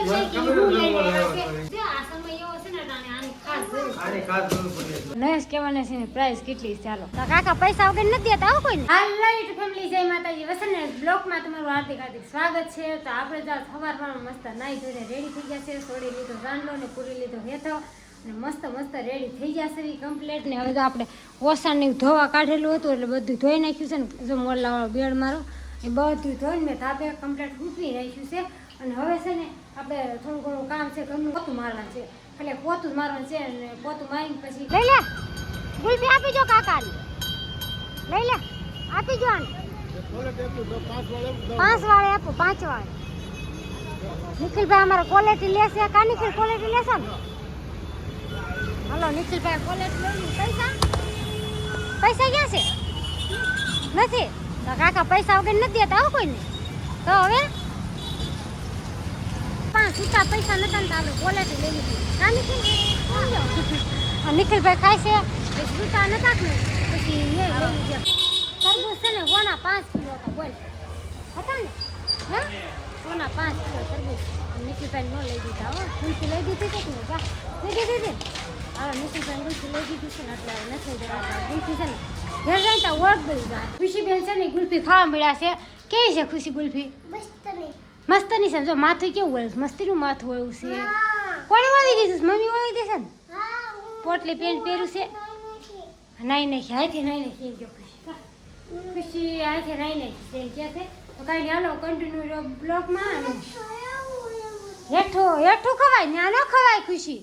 જાય કે હું લઈને આવ્યા છે જો આ સમય એવો છે ને તાણે આની ખાસ જરૂર પડે નહેશ કહેવાને છે ને પ્રાઇસ કેટલી છે ચાલો કાકા પૈસા વગર નથી દેતા હો કોઈ હાલો યુટ્યુબ ફેમિલી જય માતાજી વસન બ્લોગમાં તમારું હાર્દિક સ્વાગત છે તો આપણે જો સવારમાં મસ્ત નાઈ ધોઈને રેડી થઈ ગયા છે સોડી લીધો ગાંડલો ને પૂરી લીધો હેઠો અને મસ્ત રેડી થઈ જશે એ કમ્પ્લીટ ને હવે તો આપણે ઓસાને ધોવા કાઢેલું હતું એટલે બધું ધોઈ નાખ્યું છે ને જો મોરલાવાળો બેડ મારો એ બધું ધોઈને મેં ધાબે કમ્પ્લીટ મૂકી રાખ્યું છે અને હવે છે ને આપણે થોડું ઘણું કામ છે ઘરનું પોતું મારવાનું છે એટલે પોતું મારવાનું છે અને પોતું મારીને પછી લઈ લે ગુલફી આપી જો કાકાને લઈ લે આપી જો આને 5 વાળે આપો 5 વાળે નિખિલભાઈ અમારે ક્વોલિટી લેશે કા નિખિલ ક્વોલિટી લેશે ને હલો નિખિલભાઈ ક્વોલિટી લઈ પૈસા ક્યાં છે નથી તો કાકા પૈસા વગર નથી દેતા હો કોઈને તો હવે 5 છૂટા પૈસા નતા ને ચાલો ક્વોલિટી લઈ લીધી કા નિખિલભાઈ ખાય છે છૂટા નતા ને પછી એ લઈ લીધા તરબૂચ છે ને ઓના 5 કિલો હતા બોલ હતા ને હે ઓના 5 કિલો તરબૂચ નિખિલભાઈ નો લઈ દીધા હો ગુલફી લઈ દીધી કે ને જા લઈ દીધી હા નિખિલભાઈ ગુલફી લઈ દીધી છે ને એટલે નથી દેવાતા ગુલફી છે ને ઘર જઈને ઓળખ ગઈ જાય ખુશીબેન છે ને ગુલફી ખાવા મળ્યા છે કેવી છે ખુશી ગુલફી મસ્તની છે જો માથું કેવું વળે મસ્તીનું માથું વળું છે કોને વળી દીધું મમ્મી વળી દેશે ને પોટલી પેન્ટ પહેર્યું છે નાઈ નાખી હાથે નાઈ નાખી એમ કે ખુશી હાથે નાઈ નાખી એમ કે છે તો કાંઈ હાલો કન્ટિન્યુ બ્લોગમાં હેઠું ખવાય ને ન ખવાય ખુશી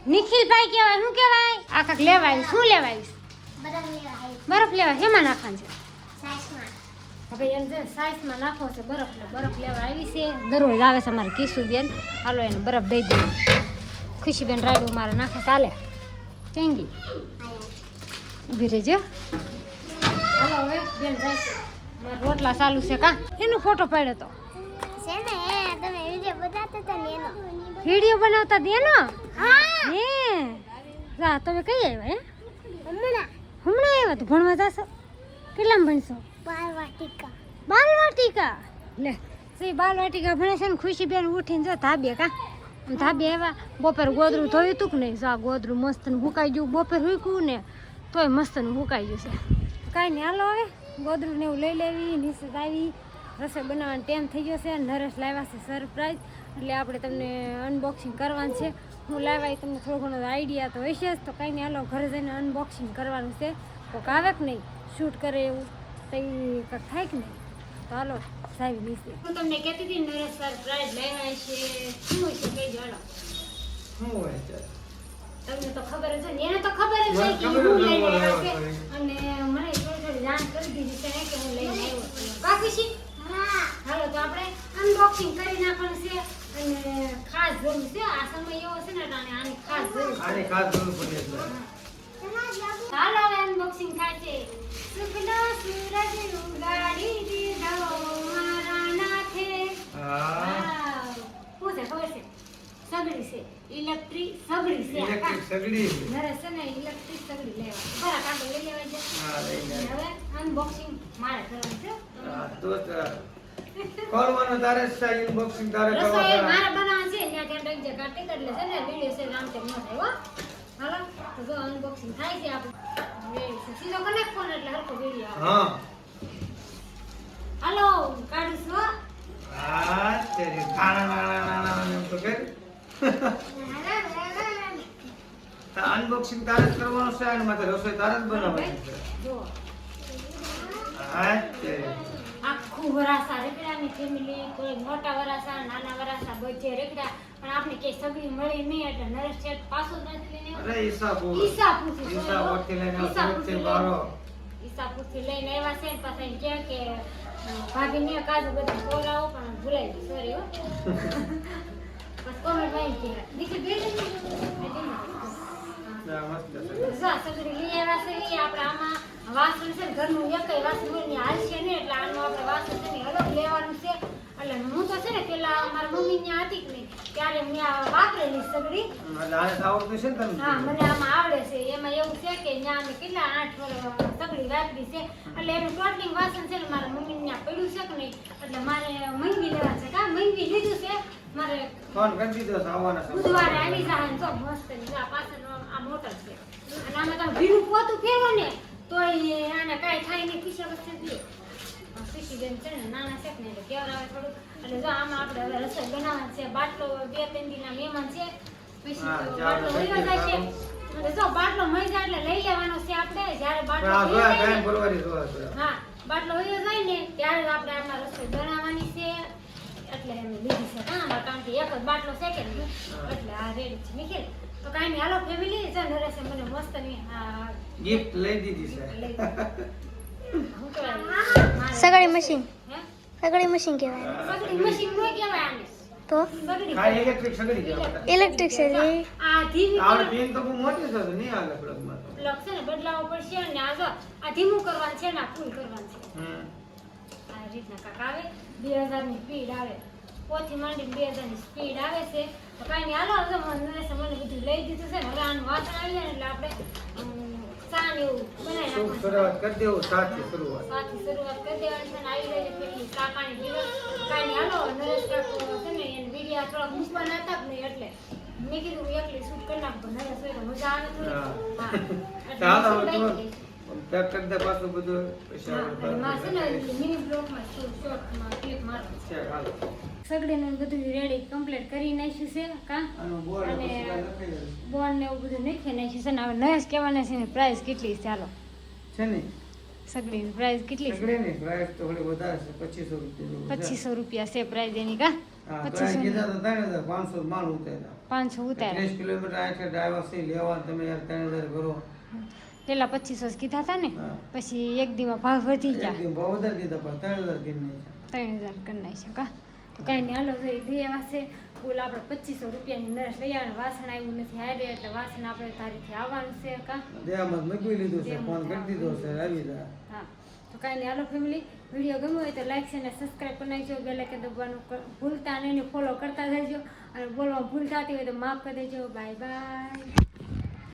નિખિલભાઈ કહેવાય શું કહેવાય આ કાંક લેવાય શું લેવાય બરફ લેવાય શેમાં નાખવાનું છે હવે એમ છે સાઈઝમાં નાખવો છે બરફ લેવા આવી છે દરરોજ આવે છે અમારે કિશુબેન હાલો એને બરફ દઈ દઈએ ખુશીબેન રાયડું મારે નાખે ચાલે ચેંગી ઊભી રહેજો હાલો હવે બેન જાય છે મારા રોટલા ચાલુ છે કા એનો ફોટો પાડ્યો તો વિડીયો બનાવતા દે નો હે રા તમે કઈ આવ્યા હે હમણાં આવ્યા તો ભણવા જાશો કેટલામાં ભણશો બાલવાટિકા લે સી બાલવાટિકા ભણે છે ને ખુશીબેન ઉઠીને જો ધાબે કા ધાબે આવ્યા બપોર ગોદરું ધોયું તું કે નહીં જો ગોદરું મસ્ત ને હુકાઈ ગયું બપોર હુક્યું ને તોય મસ્ત ને હુકાઈ ગયું છે કાંઈ નહીં હાલો હવે ગોદરું ને એવું લઈ લેવી નીચે આવી રસોઈ બનાવવાનો ટાઈમ થઈ ગયો છે નરેશ લાવ્યા છે સરપ્રાઈઝ એટલે આપણે તમને અનબોક્સિંગ કરવાનું છે હું લાવ્યા તમને થોડો ઘણો આઈડિયા તો હશે જ તો કાંઈ નહીં હાલો ઘરે જઈને અનબોક્સિંગ કરવાનું છે કોઈક આવે કે નહીં શૂટ કરે એવું તો એ કંઈક થાય કે નહીં તો હાલો સાહેબ નીચે હું તમને કહેતી હતી નરેશ સરપ્રાઈઝ લાવ્યા છે શું હોય છે કઈ જાણો શું હોય છે તમને તો ખબર જ ને એને તો ખબર જ છે કે હું લઈને આવ્યા છે અને મને થોડી જાણ કરી દીધી છે કે હું લઈને આવ્યો છું કાકી છે હાલો તો આપણે અનબોક્સિંગ કરી નાખવાનું છે અને ખાસ જરૂર છે આ સમય એવો છે ને તાણે આની ખાસ જરૂર પડે હાલો હવે અનબોક્સિંગ થાય છે સુખનો સૂરજ ઉગાડી દીધો મારા નાથે શું છે ખબર છે સગડી છે ઇલેક્ટ્રિક સગડી છે સગડી નરે છે ને ઇલેક્ટ્રિક સગડી લેવા બરા કાંડો લઈ લેવા છે હા લઈ લે હવે અનબોક્સિંગ મારે કરવાનું છે હા તો કરવાનું તારે છે અનબોક્સિંગ તારે કરવાનું મારે બનાવવાનું છે ત્યાં ત્યાં ડંજે કાટી એટલે છે ને વિડિયો છે નામ તેમ ન થાય હો હાલો તો જો અનબોક્સિંગ થાય છે આપણે સીધો કનેક્ટ ફોન એટલે હરકો વિડિયો આવે હા હાલો કાઢું છું હા તેરી ખાણા તો કે અનબોક્સિંગ તારે જ કરવાનું છે અને મારે રસોઈ તારે જ બનાવવાની છે જો આખું વરાસા રેકડાની ફેમિલી કોઈ મોટા વરાસા નાના વરાસા બધે રેકડા પણ આપણે કે સગડી મળી નહીં એટલે નરેશ શેઠ પાછો નથી લઈને અરે ઈસાપુરથી લઈને આવ્યા છે પાછા કે ભાભીને કાજુ બધું ખવડાવો પણ ભૂલાઈ ગયું સોરી હો બસ કોમેન્ટ માં કે દીકરી બેઠી સગડી લઈ આવ્યા છે આપણે આમાં વાસણ છે ઘરનું એકઈ વાસણ હોય ને હાલ છે ને એટલે આનું આપણે વાસણ છે ને અલગ લેવાનું છે એટલે હું તો છે ને પેલા મારા મમ્મી ત્યાં હતી કે નહીં ત્યારે મેં વાપરેલી સગડી હા મને આમાં આવડે છે એમાં એવું છે કે ત્યાં અમે કેટલા 8 સગડી વાપરી છે એટલે એનું ટોટલિંગ વાસણ છે ને મારા મમ્મી ત્યાં પડ્યું છે કે નહીં એટલે મારે મંગવી લેવા છે કા મંગવી લીધું ફોન કરી દીધો છે, આવવાના છે. બુધવારે આવી જાય ને તો મસ્ત ની આ પાછળ આ મોટર છે અને આમાં તમે ભીનું પોતું ફેરવો ને તોય આને કાંઈ થાય નહીં પીછે વચ્ચે દે પીછી બેન છે ને નાના છે ને એટલે કેવરાવે થોડુંક એટલે જો આમાં આપણે હવે રસોઈ બનાવવાની છે બાટલો 2-3 દીના મહેમાન છે પછી હા, તો ચાલો, બાટલો વયો જાય છે એટલે જો બાટલો મળી જાય એટલે લઈ લેવાનો છે આપણે જ્યારે બાટલો આ વયો જોયા જાય ટાઈમ ને- પરવારી જોયા છે. હા બાટલો વયો જાય ને ત્યારે જ આપણે આમાં રસોઈ બનાવવાની છે એટલે એમ લીધી છે હા કારણ કે એક જ બાટલો છે કે નહીં એટલે આ રેડી છે નિખિલ તો કાંઈ નહીં હાલો ફેમિલી છે નરેશે મને મસ્ત ની આ ગિફ્ટ લઈ દીધી છે. લઈ હું કહેવાય સગડી મશીન હે સગડી મશીન કહેવાય સગડી મશીન નો કહેવાય આને તો સગડી ખાલી ઇલેક્ટ્રિક સગડી કહેવાય. ઇલેક્ટ્રિક છે જે આ ધીમી આવડે પિન તો બહુ મોટી છે, તો નહીં હાલે પ્લગમાં તો. પ્લગ છે ને બદલાવવો પડશે અને આ જો આ ધીમું કરવાનું છે ને આ ફૂલ કરવાનું છે હમ. આ રીતના કાંક આવે 2000 ની સ્પીડ આવે પોથી માંડીને 2000 ની સ્પીડ આવે છે તો કાંઈ નહીં હાલો હવે નરેશે મને બધું લઈ દીધું છે ને હવે આનું વાસણ આવી જાય ને એટલે આપણે ચા ને એવું બનાવી શુભ નાખવાનું શરૂઆત કરી દેવું, સાચી શરૂઆત. સાથી શરૂઆત કરી દેવાની છે ને આવી જાય પેલી કાકાની દિવસ કાંઈ નહીં હાલો નરેશ કાકો છે ને એને વિડીયો થોડાક મૂકવાના હતા જ નહીં એટલે મેં કીધું હું એકલી શૂટ કરી નાખું નરેશ હોય તો મજા આવે થોડી હા. હા એટલે ચાલો, હું હવે લઈ તમે ગઈ. પેક કરી દે પાછું બધું, પછી હા, આપણે અને મારે છે ને બાકી મિની બ્લોકમાં શોર્ટમાં ક્લિપ મારવાનું છે. છે. હાલો. સગડીને બધું રેડી કમ્પ્લીટ કરી નાખ્યું છે કા આનું બોર્ડ અને પછી કાંઈ લખાઈ જાય. બોન્ડ ને એવું બધું નાખી નાખ્યું છે ને હવે નરેશ કહેવાના છે ને પ્રાઇસ કેટલી છે ચાલો છે ને સગડીની પ્રાઇસ કેટલી છે સગડીની price તો થોડી વધારે છે, 2500 રૂપિયા જેવું છે. 2500 રૂપિયા છે પ્રાઇસ એની કા હા, તો 2500 અહીં કીધા તો 3500 માલ ઉતાર્યા. 500 ઉતારે 30 કિલોમીટર આઠે ડ્રાઈવર છે લેવા, તમે યાર 3000 ભરો. પેલા 2500 કીધા હતા ને હા. પછી એક દીમાં ભાવ વધી એક ગયા દી ભાવ વધારી દીધા, પણ 3000 કરી નાખ્યા. 3000 કરી નાખ્યા કા તો કાંઈ નહીં હાલો જોઈ બે વાસે બોલ આપણે 2500 રૂપિયાની નરેશ લઈ આવે વાસણ આવ્યું નથી હારે એટલે વાસણ આપણે તારીથી આવવાનું છે કા દેવામાં મૂકી લીધું છે, ફોન કરી દીધો છે, આવી જાય. હા તો કાંઈ નહીં હાલો ફેમિલી વિડીયો ગમ્યો હોય તો લાઈક છે અને સબસ્ક્રાઈબ કરી નાખજો બેલ આઇકન દબાવવાનું ભૂલતા નહીં, ફોલો કરતા જજો અને બોલવા ભૂલ થતી હોય તો માફ કરી દેજો. Bye bye.